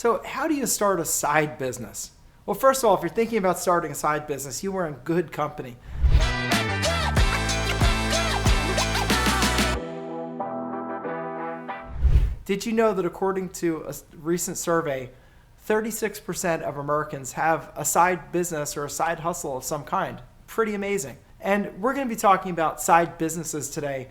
So how do you start a side business? Well, first of all, if you're thinking about starting a side business, you are in good company. Did you know that according to a recent survey, 36% of Americans have a side business or a side hustle of some kind? Pretty amazing. And we're going to be talking about side businesses today.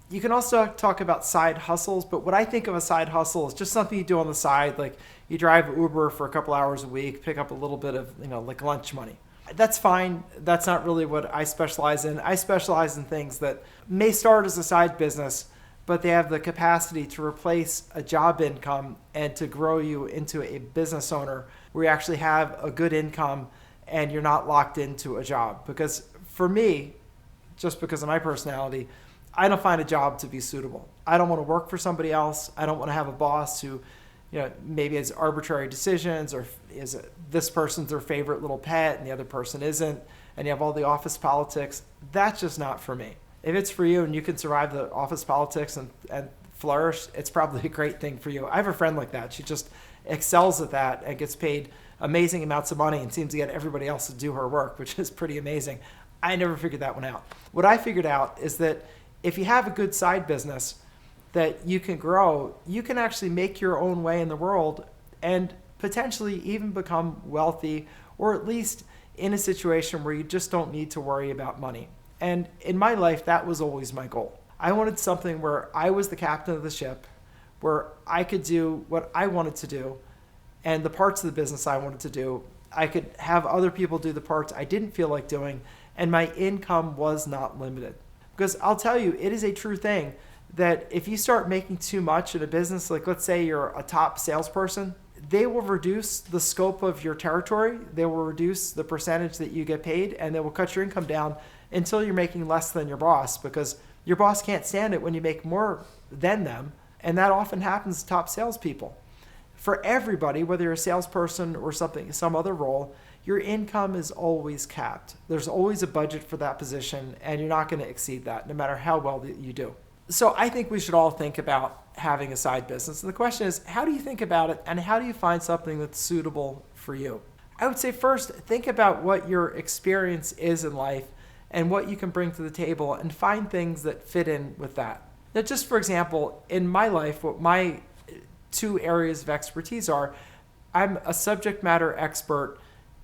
You can also talk about side hustles, but what I think of a side hustle is just something you do on the side, like you drive Uber for a couple hours a week, pick up a little bit of, like lunch money. That's fine. That's not really what I specialize in. I specialize in things that may start as a side business, but they have the capacity to replace a job income and to grow you into a business owner where you actually have a good income and you're not locked into a job. Because for me, just because of my personality, I don't find a job to be suitable. I don't want to work for somebody else. I don't want to have a boss who, maybe has arbitrary decisions or is this person's their favorite little pet and the other person isn't, and you have all the office politics. That's just not for me. If it's for you and you can survive the office politics and flourish, it's probably a great thing for you. I have a friend like that. She just excels at that and gets paid amazing amounts of money and seems to get everybody else to do her work, which is pretty amazing. I never figured that one out. What I figured out is that if you have a good side business that you can grow, you can actually make your own way in the world and potentially even become wealthy, or at least in a situation where you just don't need to worry about money. And in my life, that was always my goal. I wanted something where I was the captain of the ship, where I could do what I wanted to do, and the parts of the business I wanted to do, I could have other people do the parts I didn't feel like doing, and my income was not limited. Because I'll tell you, it is a true thing that if you start making too much in a business, like let's say you're a top salesperson, they will reduce the scope of your territory, they will reduce the percentage that you get paid, and they will cut your income down until you're making less than your boss, because your boss can't stand it when you make more than them, and that often happens to top salespeople. For everybody, whether you're a salesperson or some other role, your income is always capped. There's always a budget for that position, and you're not going to exceed that no matter how well you do. So I think we should all think about having a side business. And the question is, how do you think about it, and how do you find something that's suitable for you? I would say first, think about what your experience is in life and what you can bring to the table, and find things that fit in with that. Now, just for example, in my life, what my two areas of expertise are, I'm a subject matter expert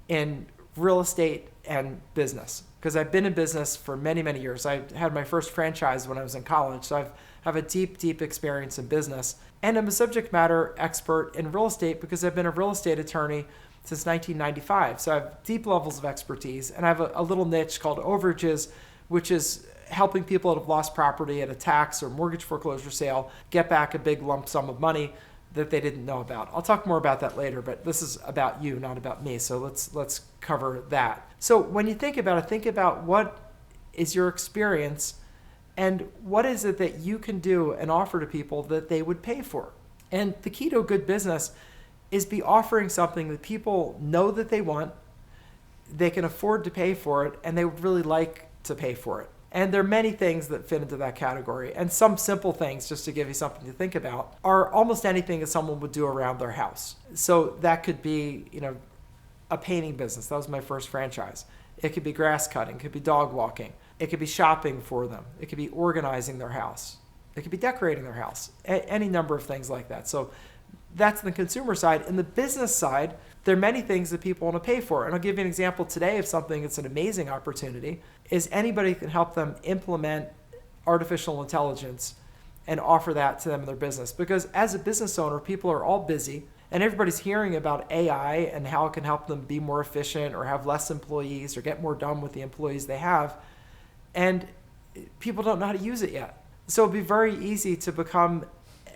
in real estate and business, because I've been in business for many, many years. I had my first franchise when I was in college, so I have a deep, deep experience in business. And I'm a subject matter expert in real estate because I've been a real estate attorney since 1995. So I have deep levels of expertise, and I have a little niche called Overages, which is helping people that have lost property at a tax or mortgage foreclosure sale get back a big lump sum of money that they didn't know about. I'll talk more about that later, but this is about you, not about me. So let's cover that. So when you think about it, think about what is your experience and what is it that you can do and offer to people that they would pay for. And the key to a good business is be offering something that people know that they want, they can afford to pay for it, and they would really like to pay for it. And there are many things that fit into that category. And some simple things, just to give you something to think about, are almost anything that someone would do around their house. So that could be, a painting business. That was my first franchise. It could be grass cutting. It could be dog walking. It could be shopping for them. It could be organizing their house. It could be decorating their house. Any number of things like that. So that's the consumer side. In the business side, there are many things that people want to pay for. And I'll give you an example today of something that's an amazing opportunity, is anybody can help them implement artificial intelligence and offer that to them in their business. Because as a business owner, people are all busy, and everybody's hearing about AI and how it can help them be more efficient or have less employees or get more done with the employees they have. And people don't know how to use it yet. So it'd be very easy to become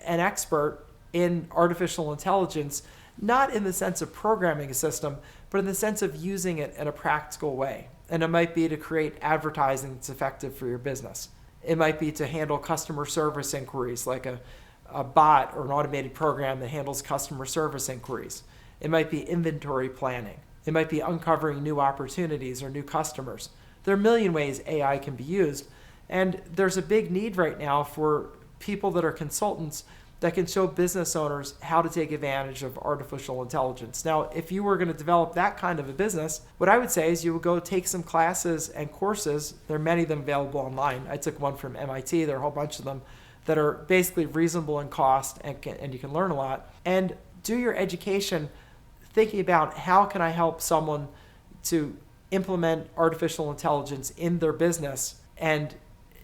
an expert in artificial intelligence, not in the sense of programming a system, but in the sense of using it in a practical way. And it might be to create advertising that's effective for your business. It might be to handle customer service inquiries, like a bot or an automated program that handles customer service inquiries. It might be inventory planning. It might be uncovering new opportunities or new customers. There are a million ways AI can be used. And there's a big need right now for people that are consultants that can show business owners how to take advantage of artificial intelligence. Now, if you were going to develop that kind of a business, what I would say is you would go take some classes and courses. There are many of them available online. I took one from MIT. There are a whole bunch of them that are basically reasonable in cost and you can learn a lot. And do your education thinking about how can I help someone to implement artificial intelligence in their business and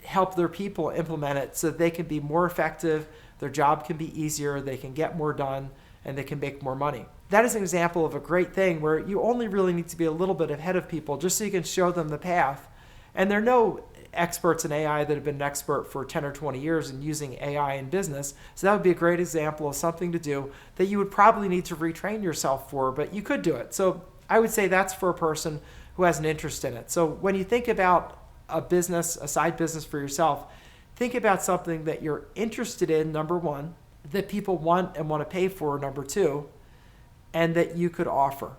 help their people implement it so that they can be more effective, their job can be easier, they can get more done, and they can make more money. That is an example of a great thing where you only really need to be a little bit ahead of people just so you can show them the path. And there are no experts in AI that have been an expert for 10 or 20 years in using AI in business. So that would be a great example of something to do that you would probably need to retrain yourself for, but you could do it. So I would say that's for a person who has an interest in it. So when you think about a business, a side business for yourself, think about something that you're interested in, number one, that people want and want to pay for, number two, and that you could offer.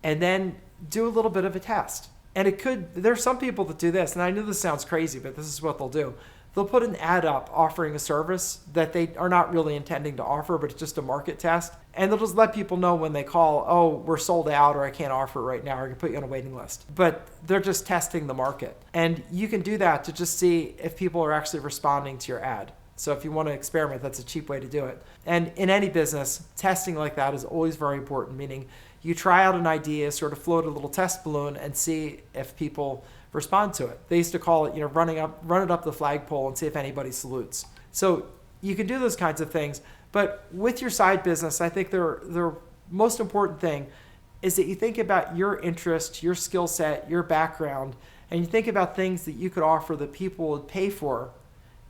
And then do a little bit of a test. And there's some people that do this, and I know this sounds crazy, but this is what they'll do. They'll put an ad up offering a service that they are not really intending to offer, but it's just a market test. And they'll just let people know when they call, oh, we're sold out, or I can't offer it right now, or I can put you on a waiting list. But they're just testing the market. And you can do that to just see if people are actually responding to your ad. So if you want to experiment, that's a cheap way to do it. And in any business, testing like that is always very important, meaning you try out an idea, sort of float a little test balloon and see if people respond to it. They used to call it, run it up the flagpole and see if anybody salutes. So you can do those kinds of things. But with your side business, I think the most important thing is that you think about your interest, your skill set, your background, and you think about things that you could offer that people would pay for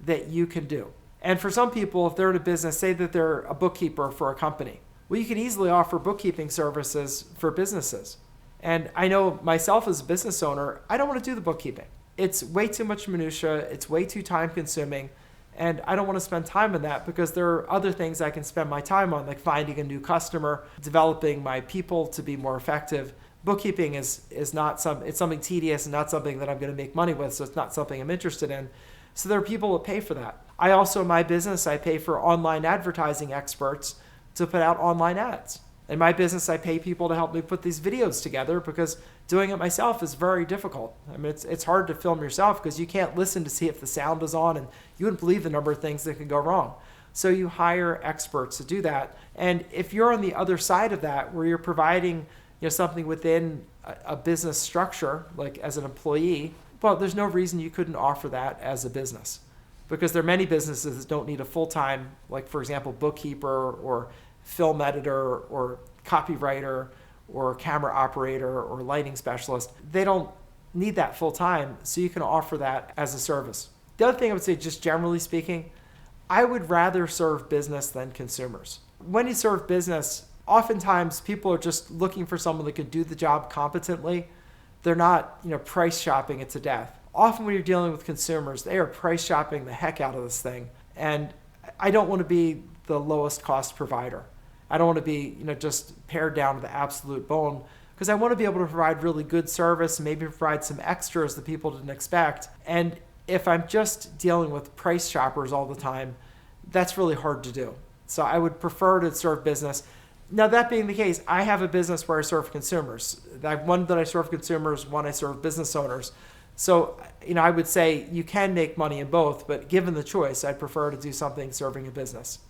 that you can do. And for some people, if they're in a business, say that they're a bookkeeper for a company, well, you can easily offer bookkeeping services for businesses. And I know myself as a business owner, I don't want to do the bookkeeping. It's way too much minutia. It's way too time consuming. And I don't want to spend time on that because there are other things I can spend my time on, like finding a new customer, developing my people to be more effective. Bookkeeping is not it's something tedious and not something that I'm going to make money with, so it's not something I'm interested in. So there are people that pay for that. I also, in my business, I pay for online advertising experts to put out online ads. In my business, I pay people to help me put these videos together because doing it myself is very difficult. I mean, it's hard to film yourself because you can't listen to see if the sound is on, and you wouldn't believe the number of things that can go wrong. So you hire experts to do that. And if you're on the other side of that, where you're providing something within a business structure, like as an employee, well, there's no reason you couldn't offer that as a business. Because there are many businesses that don't need a full-time, like for example, bookkeeper or film editor or copywriter or camera operator or lighting specialist. They don't need that full-time, so you can offer that as a service. The other thing I would say, just generally speaking, I would rather serve business than consumers. When you serve business, oftentimes people are just looking for someone that could do the job competently. They're not, price shopping it to death. Often when you're dealing with consumers, they are price shopping the heck out of this thing. And I don't want to be the lowest cost provider. I don't want to be, just pared down to the absolute bone, because I want to be able to provide really good service, maybe provide some extras that people didn't expect. And if I'm just dealing with price shoppers all the time, that's really hard to do. So I would prefer to serve business. Now, that being the case, I have a business where I serve consumers. One that I serve consumers, one I serve business owners. So, I would say you can make money in both, but given the choice, I'd prefer to do something serving a business.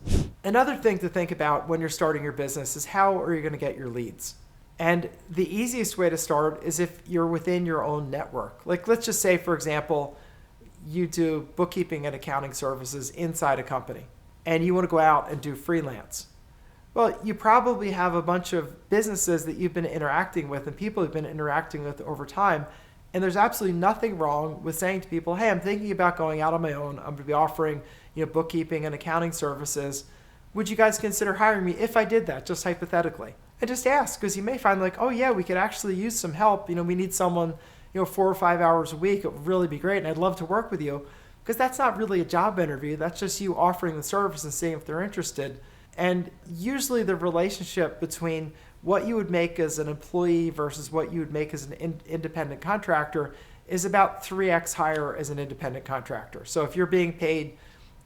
Another thing to think about when you're starting your business is how are you going to get your leads? And the easiest way to start is if you're within your own network. Like, let's just say, for example, you do bookkeeping and accounting services inside a company, and you want to go out and do freelance. Well, you probably have a bunch of businesses that you've been interacting with and people you've been interacting with over time. And there's absolutely nothing wrong with saying to people, hey, I'm thinking about going out on my own. I'm going to be offering, bookkeeping and accounting services. Would you guys consider hiring me if I did that, just hypothetically? And just ask, because you may find like, oh yeah, we could actually use some help. We need someone, 4 or 5 hours a week. It would really be great. And I'd love to work with you, because that's not really a job interview. That's just you offering the service and seeing if they're interested. And usually the relationship between what you would make as an employee versus what you would make as an independent contractor is about 3x higher as an independent contractor. So if you're being paid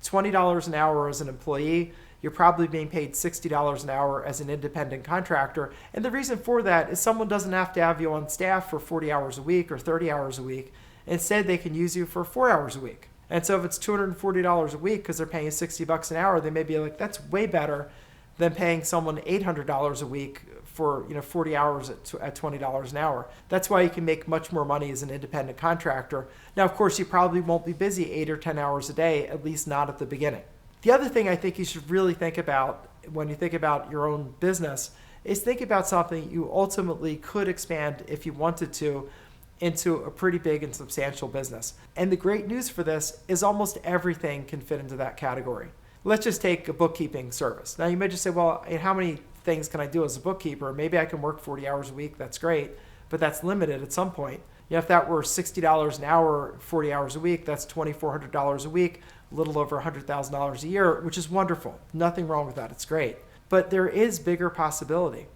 $20 an hour as an employee, you're probably being paid $60 an hour as an independent contractor. And the reason for that is someone doesn't have to have you on staff for 40 hours a week or 30 hours a week. Instead, they can use you for 4 hours a week. And so if it's $240 a week because they're paying you $60 an hour, they may be like, that's way better than paying someone $800 a week for 40 hours at $20 an hour. That's why you can make much more money as an independent contractor. Now, of course, you probably won't be busy 8 or 10 hours a day, at least not at the beginning. The other thing I think you should really think about when you think about your own business is think about something you ultimately could expand if you wanted to into a pretty big and substantial business. And the great news for this is almost everything can fit into that category. Let's just take a bookkeeping service. Now you may just say, well, how many things can I do as a bookkeeper? Maybe I can work 40 hours a week. That's great, but that's limited at some point. If that were $60 an hour, 40 hours a week, that's $2,400 a week, a little over $100,000 a year, which is wonderful. Nothing wrong with that. It's great. But there is bigger possibility.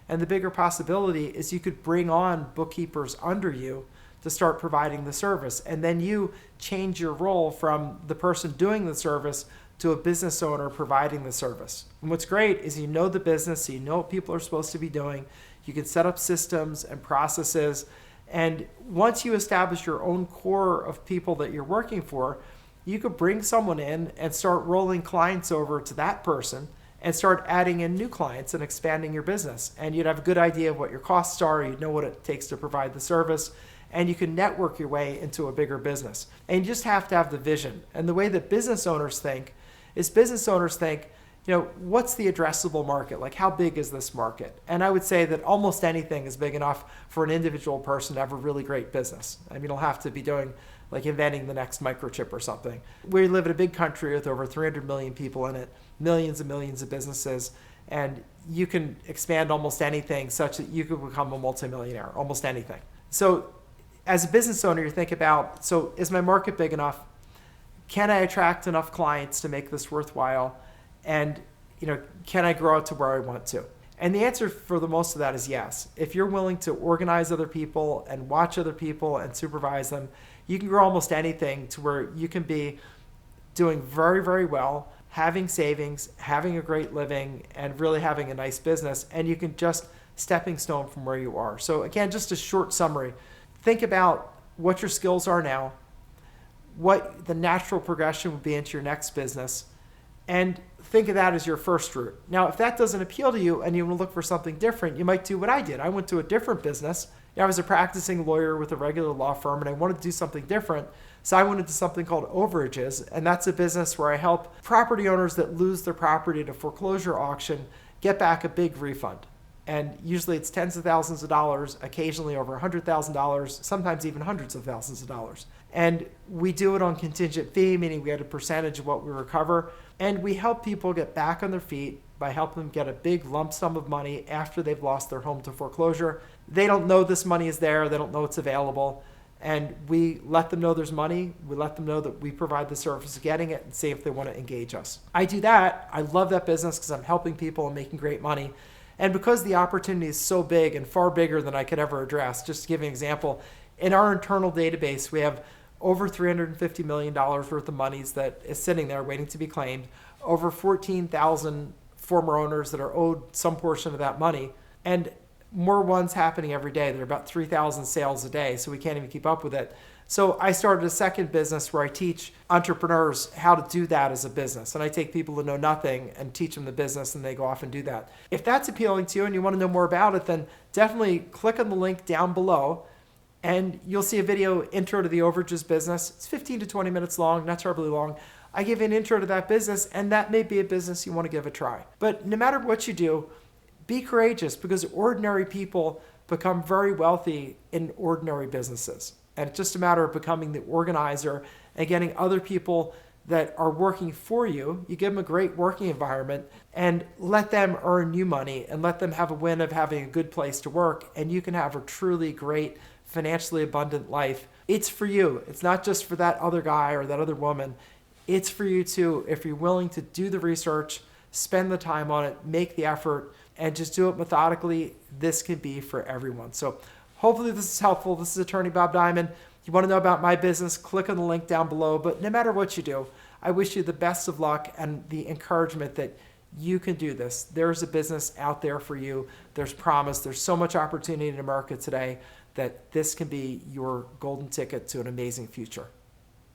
And the bigger possibility is you could bring on bookkeepers under you to start providing the service. And then you change your role from the person doing the service to a business owner providing the service. And what's great is you know the business, so you know what people are supposed to be doing. You can set up systems and processes. And once you establish your own core of people that you're working for, you could bring someone in and start rolling clients over to that person and start adding in new clients and expanding your business. And you'd have a good idea of what your costs are. You'd know what it takes to provide the service. And you can network your way into a bigger business. And you just have to have the vision. And the way that business owners think, what's the addressable market? Like, how big is this market? And I would say that almost anything is big enough for an individual person to have a really great business. I mean, you'll have to be doing like inventing the next microchip or something. We live in a big country with over 300 million people in it, millions and millions of businesses, and you can expand almost anything such that you could become a multimillionaire, almost anything. So as a business owner, you think about, so is my market big enough? Can I attract enough clients to make this worthwhile? And can I grow it to where I want to? And the answer for the most of that is yes. If you're willing to organize other people and watch other people and supervise them, you can grow almost anything to where you can be doing very, very well, having savings, having a great living, and really having a nice business. And you can just stepping stone from where you are. So again, just a short summary. Think about what your skills are now, what the natural progression would be into your next business, and think of that as your first route. Now, if that doesn't appeal to you and you want to look for something different, you might do what I did. I went to a different business. I was a practicing lawyer with a regular law firm, and I wanted to do something different. So I went into something called Overages, and that's a business where I help property owners that lose their property at a foreclosure auction get back a big refund. And usually it's tens of thousands of dollars, occasionally over $100,000, sometimes even hundreds of thousands of dollars. And we do it on contingent fee, meaning we get a percentage of what we recover. And we help people get back on their feet by helping them get a big lump sum of money after they've lost their home to foreclosure. They don't know this money is there. They don't know it's available. And we let them know there's money. We let them know that we provide the service of getting it and see if they want to engage us. I do that. I love that business because I'm helping people and making great money. And because the opportunity is so big and far bigger than I could ever address, just to give you an example, in our internal database, we have over $350 million worth of monies that is sitting there waiting to be claimed, over 14,000 former owners that are owed some portion of that money, and more ones happening every day. There are about 3,000 sales a day, so we can't even keep up with it. So I started a second business where I teach entrepreneurs how to do that as a business. And I take people who know nothing and teach them the business, and they go off and do that. If that's appealing to you and you want to know more about it, then definitely click on the link down below and you'll see a video intro to the Overages Business. It's 15 to 20 minutes long, not terribly long. I give you an intro to that business, and that may be a business you want to give a try. But no matter what you do, be courageous, because ordinary people become very wealthy in ordinary businesses. And it's just a matter of becoming the organizer and getting other people that are working for you. You give them a great working environment and let them earn you money and let them have a win of having a good place to work. And you can have a truly great, financially abundant life. It's for you. It's not just for that other guy or that other woman. It's for you too. If you're willing to do the research, spend the time on it, make the effort, and just do it methodically, this can be for everyone. So hopefully this is helpful. This is Attorney Bob Diamond. If you want to know about my business, click on the link down below. But no matter what you do, I wish you the best of luck and the encouragement that You can do this. There's a business out there for you. There's promise. There's so much opportunity in America today that this can be your golden ticket to an amazing future.